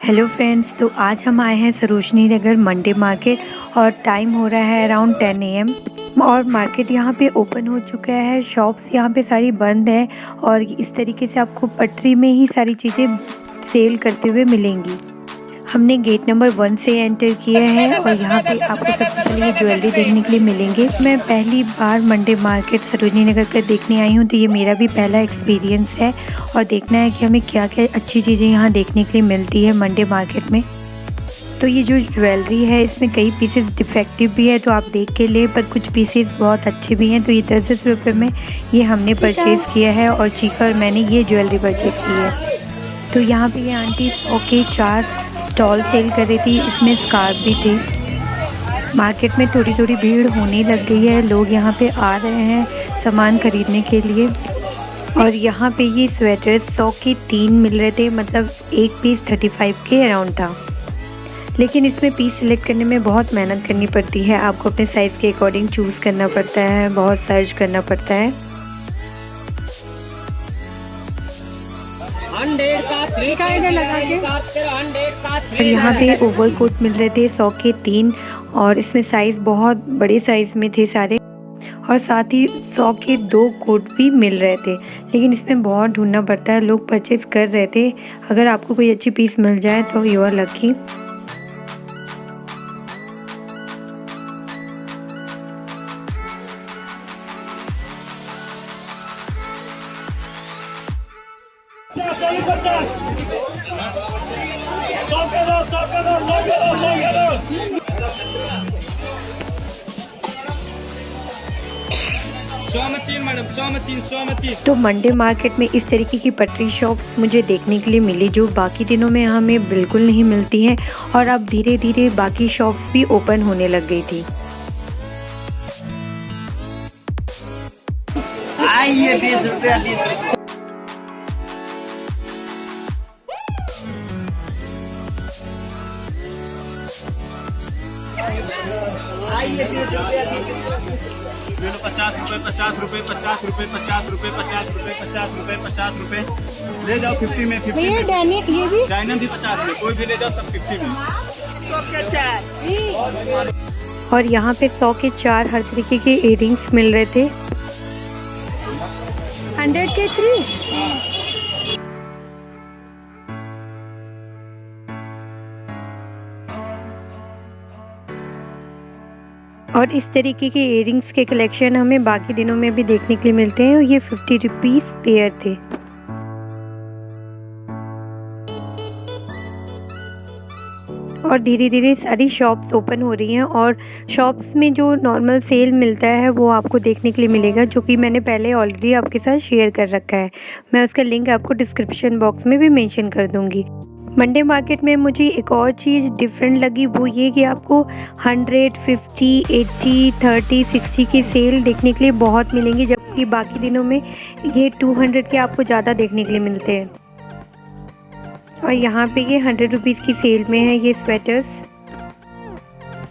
Hello friends, तो आज हम आए हैं सरोजनी नगर मंडे मार्केट और टाइम हो रहा है अराउंड 10 AM और मार्केट यहाँ पे ओपन हो चुका है। शॉप्स यहाँ पे सारी बंद है और इस तरीके से आपको पटरी में ही सारी चीज़ें सेल करते हुए मिलेंगी। हमने गेट नंबर 1 से एंटर किया है और यहाँ पे आपको सबसे पहले ये ज्वेलरी देखने के लिए मिलेंगे। मैं पहली बार मंडे मार्केट सरोजनी नगर का देखने आई हूँ, तो ये मेरा भी पहला एक्सपीरियंस है और देखना है कि हमें क्या क्या अच्छी चीज़ें यहाँ देखने के लिए मिलती है मंडे मार्केट में। तो ये जो ज्वेलरी है इसमें कई पीसेस डिफेक्टिव भी है, तो आप देख के ले, पर कुछ पीसेस बहुत अच्छे भी हैं। तो ये 10-10 रुपये में ये हमने परचेज़ किया है और चीका और मैंने ये ज्वेलरी परचेज़ की है। तो यहाँ पे ये आंटी 100 के 4 स्टॉल सेल कर रही थी, इसमें स्कार्फ भी थे। मार्केट में थोड़ी थोड़ी भीड़ होने लग गई है, लोग यहाँ पे आ रहे हैं सामान खरीदने के लिए। और यहाँ पे ये स्वेटर 100 के 3 मिल रहे थे, मतलब एक पीस 35 के अराउंड था। लेकिन इसमें पीस सिलेक्ट करने में बहुत मेहनत करनी पड़ती है, आपको अपने साइज़ के अकॉर्डिंग चूज़ करना पड़ता है, बहुत सर्च करना पड़ता है। और यहाँ पे ओवर कोट मिल रहे थे 100 के 3 और इसमें साइज़ बहुत बड़े साइज़ में थे सारे, और साथ ही 100 के 2 कोट भी मिल रहे थे। लेकिन इसमें बहुत ढूंढना पड़ता है, लोग परचेज़ कर रहे थे। अगर आपको कोई अच्छी पीस मिल जाए तो यू आर लकी। तो मंडे मार्केट में इस तरीके की पटरी शॉप्स मुझे देखने के लिए मिली, जो बाकी दिनों में हमें बिल्कुल नहीं मिलती हैं। और अब धीरे धीरे बाकी शॉप्स भी ओपन होने लग गई थी। आइए 20 रुपया 20 आइए 20 रुपया 50 रुपये 50 रुपये 50 रुपये 50 रुपये 50 रुपये 50 रुपये 50 रुपये ले जाओ 50 में 50 ये डायनिक ये भी डायनम भी 50 में, कोई भी ले जाओ सब 50 में। और यहाँ पे 100 के 4 हर तरीके के इयररिंग्स मिल रहे थे। 100 के 3। और इस तरीके के इयररिंग्स के कलेक्शन हमें बाकी दिनों में भी देखने के लिए मिलते हैं और ये 50 रुपीज़ पेयर थे। और धीरे धीरे सारी शॉप्स ओपन हो रही हैं और शॉप्स में जो नॉर्मल सेल मिलता है वो आपको देखने के लिए मिलेगा, जो कि मैंने पहले ऑलरेडी आपके साथ शेयर कर रखा है। मैं उसका लिंक आपको डिस्क्रिप्शन बॉक्स में भी मेंशन कर दूँगी। मंडे मार्केट में मुझे एक और चीज़ डिफरेंट लगी, वो ये कि आपको 100, 50, 80, 30, 60 की सेल देखने के लिए बहुत मिलेंगी, जबकि बाकी दिनों में ये 200 के आपको ज़्यादा देखने के लिए मिलते हैं। और यहाँ पे ये 100 रुपीज़ की सेल में है ये स्वेटर्स।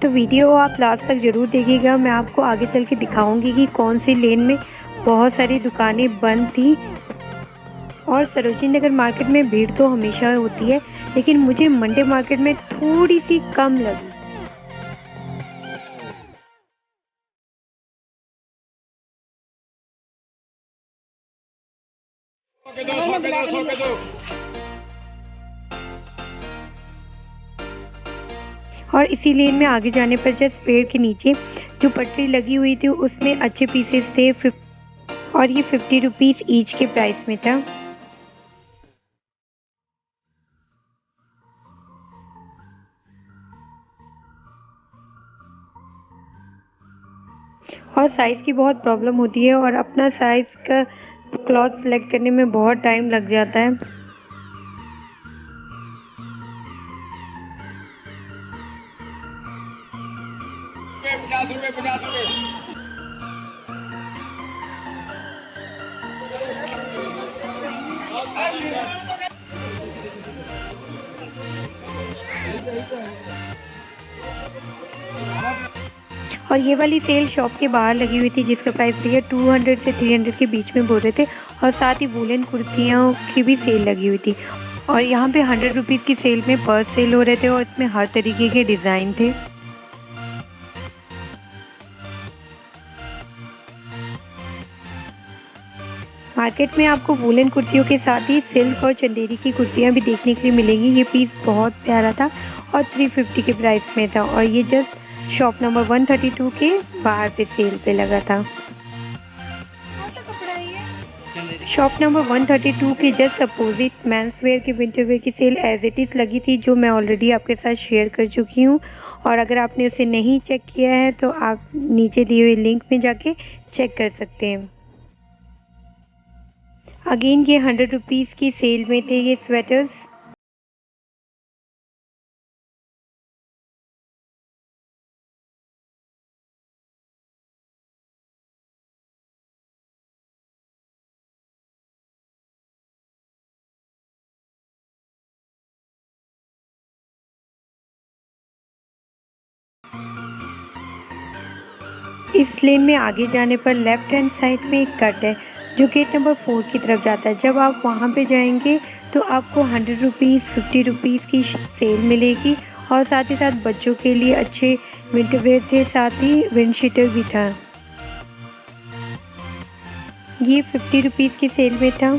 तो वीडियो आप लास्ट तक ज़रूर देखिएगा, मैं आपको आगे चल के दिखाऊँगी कि कौन सी लेन में बहुत सारी दुकानें बंद थी। और सरोजनी नगर मार्केट में भीड़ तो हमेशा होती है, लेकिन मुझे मंडे मार्केट में थोड़ी सी कम लगी। और इसी लेन में आगे जाने पर जस्ट पेड़ के नीचे जो पटरी लगी हुई थी उसमें अच्छे पीसेस थे और ये 50 रुपीज़ ईच के प्राइस में था। और साइज़ की बहुत प्रॉब्लम होती है और अपना साइज़ का क्लॉथ सेलेक्ट करने में बहुत टाइम लग जाता है। और ये वाली सेल शॉप के बाहर लगी हुई थी, जिसका प्राइस भैया 200 से 300 के बीच में बोल रहे थे। और साथ ही वूलन कुर्तियों की भी सेल लगी हुई थी। और यहाँ पे 100 रुपीज़ की सेल में पर्स सेल हो रहे थे और इसमें हर तरीके के डिज़ाइन थे। मार्केट में आपको वूलन कुर्तियों के साथ ही सिल्क और चंदेरी की कुर्तियाँ भी देखने के लिए मिलेंगी। ये पीस बहुत प्यारा था और 350 के प्राइस में था और ये जस्ट शॉप नंबर 132 के बाहर पे सेल पे लगा था। शॉप नंबर 132 के जस्ट अपोजिट मेंस वेयर के विंटर वेयर की सेल एज इट इज़ लगी थी, जो मैं ऑलरेडी आपके साथ शेयर कर चुकी हूँ। और अगर आपने उसे नहीं चेक किया है तो आप नीचे दिए हुए लिंक में जाके चेक कर सकते हैं। अगेन ये 100 रुपीज़ की सेल में थे ये स्वेटर्स। इस लेन में आगे जाने पर लेफ्ट हैंड साइड में एक कट है जो गेट नंबर 4 की तरफ जाता है। जब आप वहाँ पे जाएंगे तो आपको 100 रुपीज़ 50 रुपीज़ की सेल मिलेगी और साथ ही साथ बच्चों के लिए अच्छे विंटर वेयर थे, साथ ही विंड शीटर भी था। ये 50 रुपीज़ की सेल में था।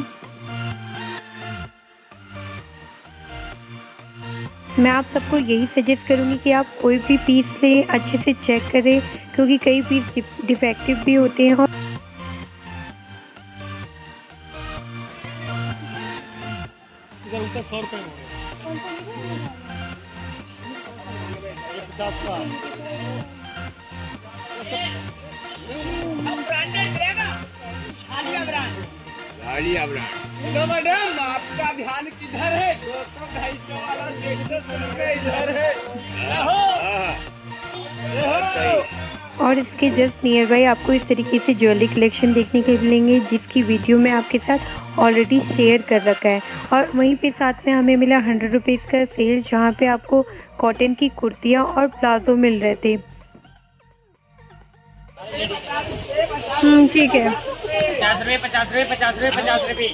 मैं आप सबको यही सजेस्ट करूँगी कि आप कोई भी पीस लें, अच्छे से चेक करें, क्योंकि कई पीस डिफेक्टिव भी होते हैं। और इधर ऊपर 100 रुपये हो गए, ये 50 का। तो मैडम आपका ध्यान किधर है? 200-250 वाला 150 रुपये इधर है। और इसके जस्ट नियर बाई आपको इस तरीके से ज्वेलरी कलेक्शन देखने के मिलेंगे, जिसकी वीडियो मैं आपके साथ ऑलरेडी शेयर कर रखा है। और वहीं पे साथ में हमें मिला 100 रुपीज़ का सेल, जहाँ पे आपको कॉटन की कुर्तियाँ और प्लाजो मिल रहे थे। ठीक है। 50 रुपये 50 रुपये 50 रुपये 50 रुपये।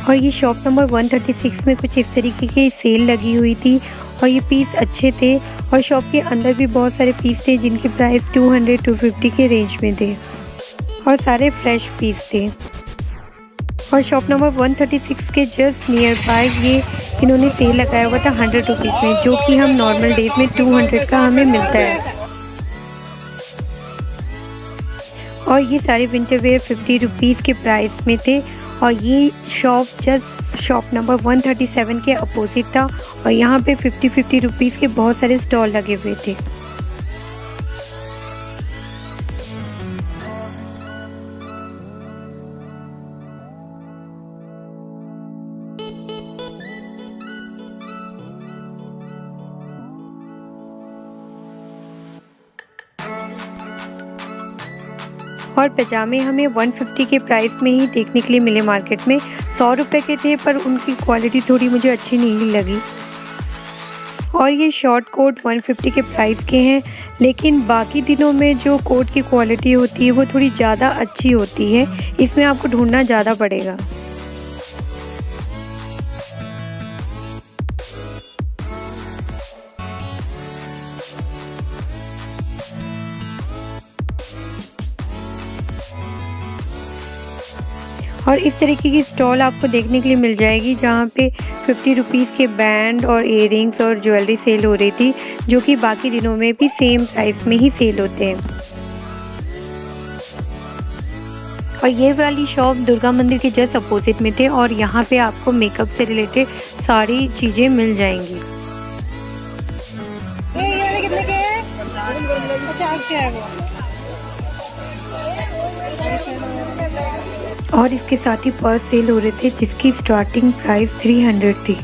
और ये शॉप नंबर 136 में कुछ इस तरीके की सेल लगी हुई थी और ये पीस अच्छे थे। और शॉप के अंदर भी बहुत सारे पीस थे जिनके प्राइस 200-250 के रेंज में थे और सारे फ्रेश पीस थे। और शॉप नंबर 136 के जस्ट नियर बाय ये इन्होंने सेल लगाया हुआ था 100 रुपीज़ में, जो कि हम नॉर्मल डेज में 200 का हमें मिलता है। और ये सारे विंटर वेयर 50 रुपीज़ के प्राइस में थे। और ये शॉप जस्ट शॉप नंबर 137 के अपोजिट था और यहाँ पे 50 रुपीज़ के बहुत सारे स्टॉल लगे हुए थे। और पजामे हमें 150 के प्राइस में ही देखने के लिए मिले। मार्केट में 100 रुपये के थे, पर उनकी क्वालिटी थोड़ी मुझे अच्छी नहीं लगी। और ये शॉर्ट कोट 150 के प्राइस के हैं, लेकिन बाकी दिनों में जो कोट की क्वालिटी होती है वो थोड़ी ज़्यादा अच्छी होती है, इसमें आपको ढूंढना ज़्यादा पड़ेगा। और इस तरीके की स्टॉल आपको देखने के लिए मिल जाएगी जहाँ पे 50 रुपीज़ के बैंड और इयररिंग्स और ज्वेलरी सेल हो रही थी, जो कि बाकी दिनों में भी सेम प्राइस में ही सेल होते हैं। और ये वाली शॉप दुर्गा मंदिर के जस्ट अपोजिट में थे और यहाँ पे आपको मेकअप से रिलेटेड सारी चीज़ें मिल जाएंगी। ये वाले कितने के हैं? 50 के है वो। और इसके साथ ही पर्स सेल हो रहे थे जिसकी स्टार्टिंग प्राइस 300 थी।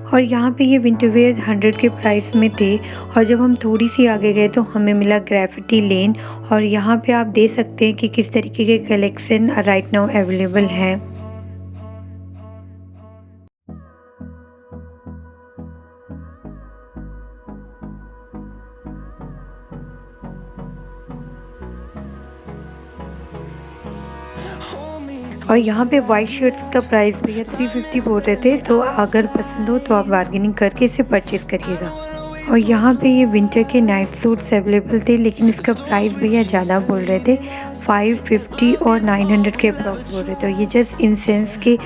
और यहाँ पे ये विंटरवेयर 100 के प्राइस में थे। और जब हम थोड़ी सी आगे गए तो हमें मिला ग्रेफिटी लेन और यहाँ पे आप देख सकते हैं कि किस तरीके के कलेक्शन राइट नाउ अवेलेबल है। और यहाँ पे वाइट शर्ट्स का प्राइस भैया 350 बोल रहे थे, तो अगर पसंद हो तो आप बार्गेनिंग करके इसे परचेज़ करिएगा। और यहाँ पे ये विंटर के नाइट सूट्स अवेलेबल थे, लेकिन इसका प्राइस भैया ज़्यादा बोल रहे थे, 550 और 900 के अप्रॉक्स बोल रहे थे। तो ये जस्ट इंसेंस के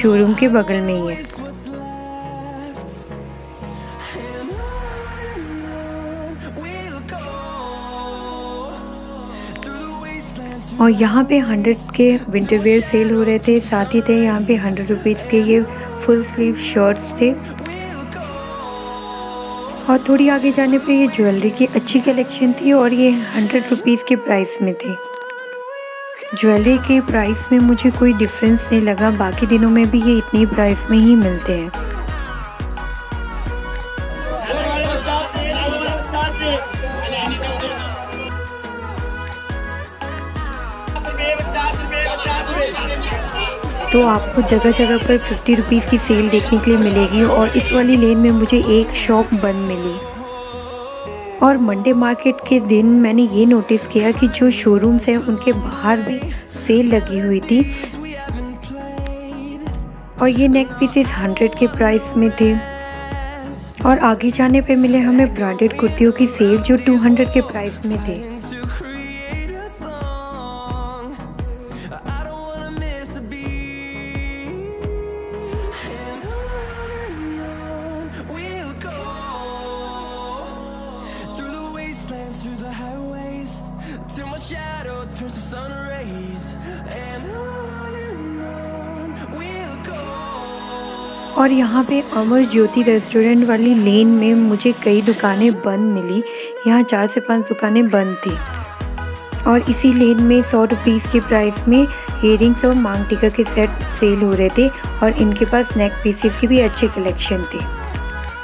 शोरूम के बगल में ही है। और यहाँ पे 100 के विंटरवेयर सेल हो रहे थे, साथ ही थे यहाँ पे 100 रुपीज़ के ये फुल स्लीव शर्ट्स थे। और थोड़ी आगे जाने पे ये ज्वेलरी की अच्छी कलेक्शन थी और ये 100 रुपीज़ के प्राइस में थे। ज्वेलरी के प्राइस में मुझे कोई डिफरेंस नहीं लगा, बाकी दिनों में भी ये इतनी प्राइस में ही मिलते हैं। तो आपको जगह जगह पर 50 रुपीज़ की सेल देखने के लिए मिलेगी। और इस वाली लेन में मुझे एक शॉप बंद मिली। और मंडे मार्केट के दिन मैंने ये नोटिस किया कि जो शोरूम्स हैं उनके बाहर भी सेल लगी हुई थी। और ये नेक पीसेस 100 के प्राइस में थे। और आगे जाने पे मिले हमें ब्रांडेड कुर्तियों की सेल जो 200 के प्राइस में थे। और यहाँ पे अमर ज्योति रेस्टोरेंट वाली लेन में मुझे कई दुकानें बंद मिली। यहाँ 4 से 5 दुकानें बंद थी। और इसी लेन में 100 रुपीज़ के प्राइस में इयररिंग्स और मांग टीका के सेट सेल हो रहे थे और इनके पास नेक पीसेस की भी अच्छे कलेक्शन थे।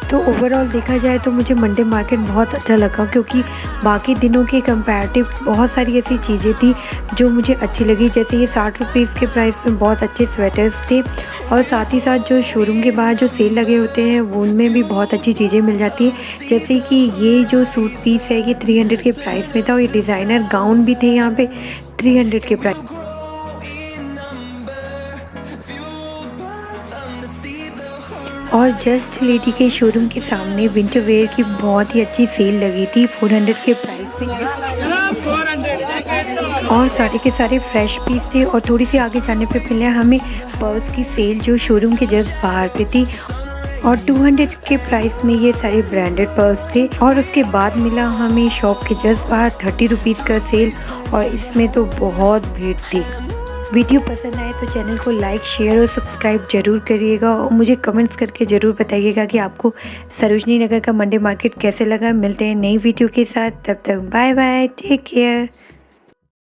तो ओवरऑल देखा जाए तो मुझे मंडे मार्केट बहुत अच्छा लगा, क्योंकि बाकी दिनों के कंपैरेटिव बहुत सारी ऐसी चीज़ें थी जो मुझे अच्छी लगी। जैसे ये 60 रुपीज़ के प्राइस में बहुत अच्छे स्वेटर्स थे और साथ ही साथ जो शोरूम के बाहर जो सेल लगे होते हैं वो उनमें भी बहुत अच्छी चीज़ें मिल जाती हैं। जैसे कि ये जो सूट पीस है ये 300 के प्राइस में था और ये डिज़ाइनर गाउन भी थे यहाँ पे 300 के प्राइस। और जस्ट लेडी के शोरूम के सामने विंटर वेयर की बहुत ही अच्छी सेल लगी थी 400 के प्राइस में। और सारे के सारे फ्रेश पीस थे। और थोड़ी सी आगे जाने पे मिले हमें पर्स की सेल जो शोरूम के जस्ट बाहर पे थी और 200 के प्राइस में ये सारे ब्रांडेड पर्स थे। और उसके बाद मिला हमें शॉप के जस्ट बाहर 30 रुपीज़ का सेल और इसमें तो बहुत भीड़ थी। वीडियो पसंद आए तो चैनल को लाइक, शेयर और सब्सक्राइब ज़रूर करिएगा और मुझे कमेंट्स करके ज़रूर बताइएगा कि आपको सरोजनी नगर का मंडे मार्केट कैसे लगा। मिलते हैं नई वीडियो के साथ, तब तक बाय बाय, टेक केयर।